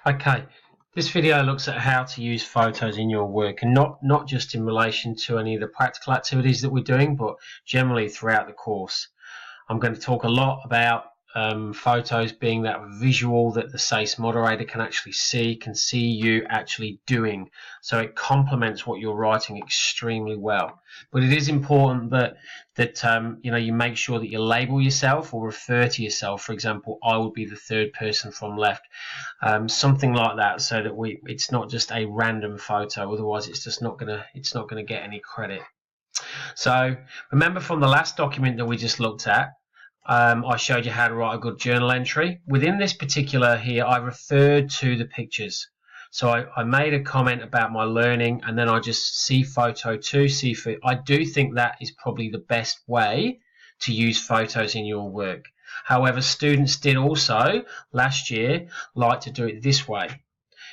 Okay, this video looks at how to use photos in your work, and not just in relation to any of the practical activities that we're doing, but generally throughout the course. I'm going to talk a lot about photos being that visual that the SACE moderator can actually can see you actually doing. So it complements what you're writing extremely well. But it is important that you make sure that you label yourself or refer to yourself. For example, I would be the third person from left, something like that, so that it's not just a random photo. Otherwise, it's not gonna get any credit. So remember from the last document that we just looked at, I showed you how to write a good journal entry. Within this particular here, I referred to the pictures. So I made a comment about my learning, and then I just see photo 2, I do think that is probably the best way to use photos in your work. However, students did also last year like to do it this way.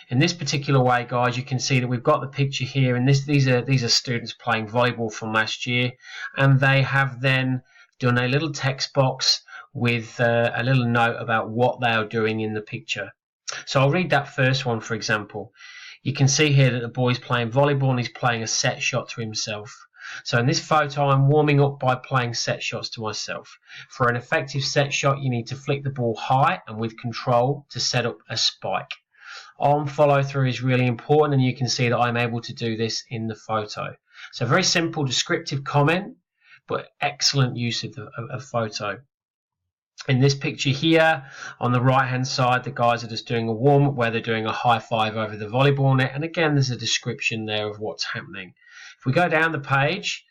In this particular way, guys, you can see that we've got the picture here, and these are students playing volleyball from last year, and they have then done a little text box with a little note about what they are doing in the picture. So I'll read that first one, for example. You can see here that the boy's playing volleyball and he's playing a set shot to himself. So in this photo, I'm warming up by playing set shots to myself. For an effective set shot, you need to flick the ball high and with control to set up a spike. Arm follow through is really important, and you can see that I'm able to do this in the photo. So very simple descriptive comment, but excellent use of photo. In this picture here, on the right hand side, the guys are just doing a warm up where they're doing a high five over the volleyball net, and again there's a description there of what's happening. If we go down the page,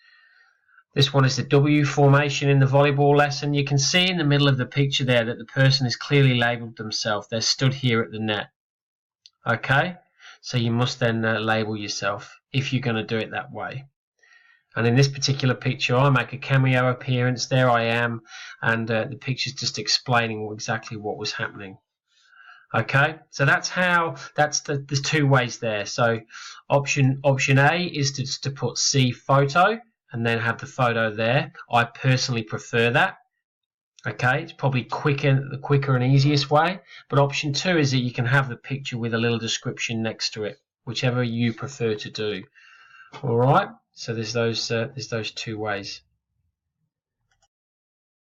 this one is the W formation in the volleyball lesson. You can see in the middle of the picture there that the person has clearly labelled themselves. They're stood here at the net. Okay, so you must then label yourself if you're going to do it that way. And in this particular picture, I make a cameo appearance. There I am, and the picture's just explaining exactly what was happening. Okay, so that's the two ways there. So option A is to put C photo and then have the photo there. I personally prefer that. Okay, it's probably the quicker and easiest way. But option 2 is that you can have the picture with a little description next to it, whichever you prefer to do. All right, so there's those two ways.